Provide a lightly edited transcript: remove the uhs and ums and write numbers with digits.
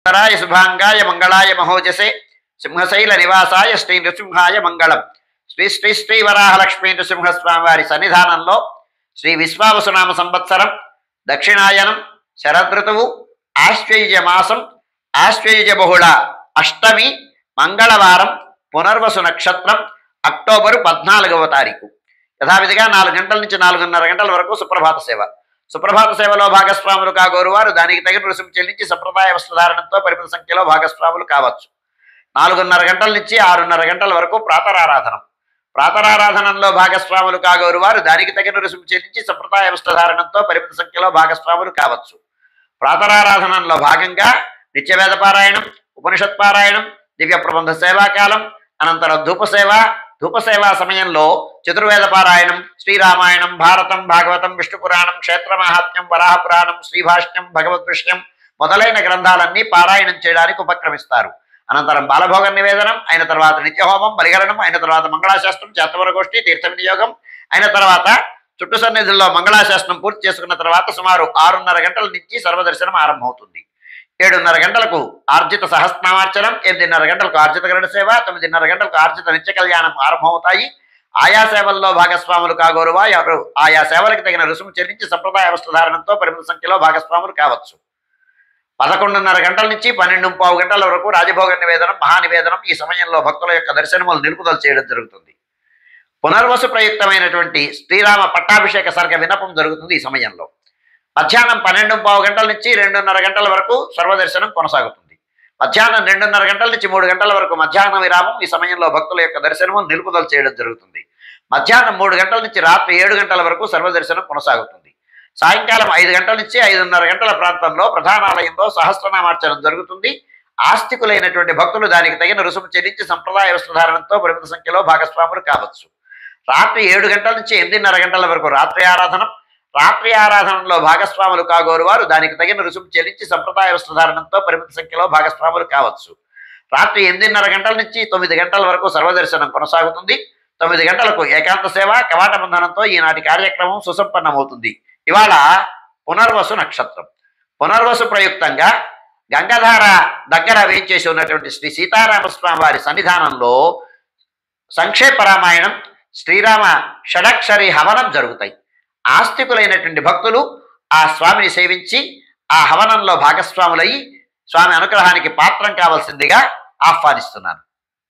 రాయ శుభాంగాయ మంగళాయ మహోజసే సింహశైల నివాసాయ శ్రీ నృసింహాయ మంగళం. శ్రీ శ్రీ శ్రీ వరాహలక్ష్మీ నృసింహస్వామి వారి సన్నిధానంలో శ్రీ విశ్వావసునామ సంవత్సరం దక్షిణాయనం శరదృతువు ఆశ్వయుజ మాసం ఆశ్వయుజ బహుళ అష్టమి మంగళవారం పునర్వసు నక్షత్రం అక్టోబరు 14వ తారీఖు. యథావిధిగా 4 గంటల నుంచి 4:30 గంటల వరకు సుప్రభాత సేవ. సుప్రభాత సేవలో భాగస్వాములు కాగోరు వారు దానికి తగిన రుసుము చెల్లించి సంప్రదాయ వస్త్రధారణంతో పరిమిత సంఖ్యలో భాగస్వాములు కావచ్చు. 4:30 గంటల నుంచి 6:30 గంటల వరకు ప్రాతరారాధనం. ప్రాతరారాధనంలో భాగస్వాములు కాగోరు వారు దానికి తగిన రుసుము చెల్లించి సంప్రదాయ వస్త్రధారణంతో పరిమిత సంఖ్యలో భాగస్వాములు కావచ్చు. ప్రాతరారాధనంలో భాగంగా నిత్యవేద పారాయణం, ఉపనిషత్ పారాయణం, దివ్య ప్రబంధ సేవాకాలం, అనంతరం ధూపసేవా సమయంలో చతుర్వేద పారాయణం, శ్రీరామాయణం, భారతం, భాగవతం, విష్ణు పురాణం, క్షేత్ర మహాత్మ్యం, వరాహ పురాణం, శ్రీభాష్యం, భగవద్విషయం మొదలైన గ్రంథాలన్నీ పారాయణం చేయడానికి ఉపక్రమిస్తారు. అనంతరం బాలభోగ నివేదనం అయిన తర్వాత నిత్యహోమం, బలిగరణం అయిన తర్వాత మంగళాశాస్త్రం, చేతవరగోష్ఠి, తీర్థ వినియోగం అయిన తర్వాత చుట్టు సన్నిధుల్లో మంగళాశాస్త్రం పూర్తి చేసుకున్న తర్వాత సుమారు 6:30 గంటల నుంచి సర్వదర్శనం ఆరంభమవుతుంది. 7:30 గంటలకు ఆర్జిత సహస్రనామార్చనం, 8:30 గంటలకు ఆర్జిత గరుడ సేవ, 9:30 గంటలకు ఆర్జిత నిత్య కళ్యాణం ఆరంభమవుతాయి. ఆయా సేవల్లో భాగస్వాములు కాగోరు వారు ఆయా సేవలకు తగిన రుసుము చెల్లించి సంప్రదాయ వస్త్రధారణంతో పరిమిత సంఖ్యలో భాగస్వాములు కావచ్చు. 11:30 గంటల నుంచి 12:15 గంటల వరకు రాజభోగ నివేదనం, మహానివేదనం. ఈ సమయంలో భక్తుల యొక్క దర్శనములు నిలుపుదల చేయడం జరుగుతుంది. పునర్వసు ప్రయుక్తమైనటువంటి శ్రీరామ పట్టాభిషేక సర్గ వినపం జరుగుతుంది. ఈ సమయంలో మధ్యాహ్నం 12:15 గంటల నుంచి 2:30 గంటల వరకు సర్వదర్శనం కొనసాగుతుంది. మధ్యాహ్నం 2:30 గంటల నుంచి 3 గంటల వరకు మధ్యాహ్న విరామం. ఈ సమయంలో భక్తుల యొక్క దర్శనము నిలుపుదల చేయడం జరుగుతుంది. మధ్యాహ్నం 3 గంటల నుంచి రాత్రి 7 గంటల వరకు సర్వదర్శనం కొనసాగుతుంది. సాయంకాలం 5 గంటల నుంచి 5:30 గంటల ప్రాంతంలో ప్రధానాలయంలో సహస్రనామార్చనం జరుగుతుంది. ఆస్తికులైనటువంటి భక్తులు దానికి తగిన రుసుము చెల్లించి సంప్రదాయ వస్త్రధారణంతో పరిమిత సంఖ్యలో భాగస్వాములు కావచ్చు. రాత్రి 7 గంటల నుంచి 8:30 గంటల వరకు రాత్రి ఆరాధనం. రాత్రి ఆరాధనలో భాగస్వాములు కాగోరు వారు దానికి తగిన రుసుము చెల్లించి సంప్రదాయ వస్త్రధారణంతో పరిమిత సంఖ్యలో భాగస్వాములు కావచ్చు. రాత్రి 8:30 గంటల నుంచి 9 గంటల వరకు సర్వదర్శనం కొనసాగుతుంది. 9 గంటలకు ఏకాంత సేవ కవాట బంధనంతో ఈనాటి కార్యక్రమం సుసంపన్నమవుతుంది. ఇవాళ పునర్వసు నక్షత్రం. పునర్వసు ప్రయుక్తంగా గంగాధార దగ్గర వేయించేసి ఉన్నటువంటి శ్రీ సీతారామస్వామి వారి సన్నిధానంలో సంక్షేప రామాయణం, శ్రీరామ షడక్షరి హవనం జరుగుతాయి. ఆస్తికులైనటువంటి భక్తులు ఆ స్వామిని సేవించి ఆ హవనంలో భాగస్వాములయ్యి స్వామి అనుగ్రహానికి పాత్రం కావాల్సిందిగా ఆహ్వానిస్తున్నాను.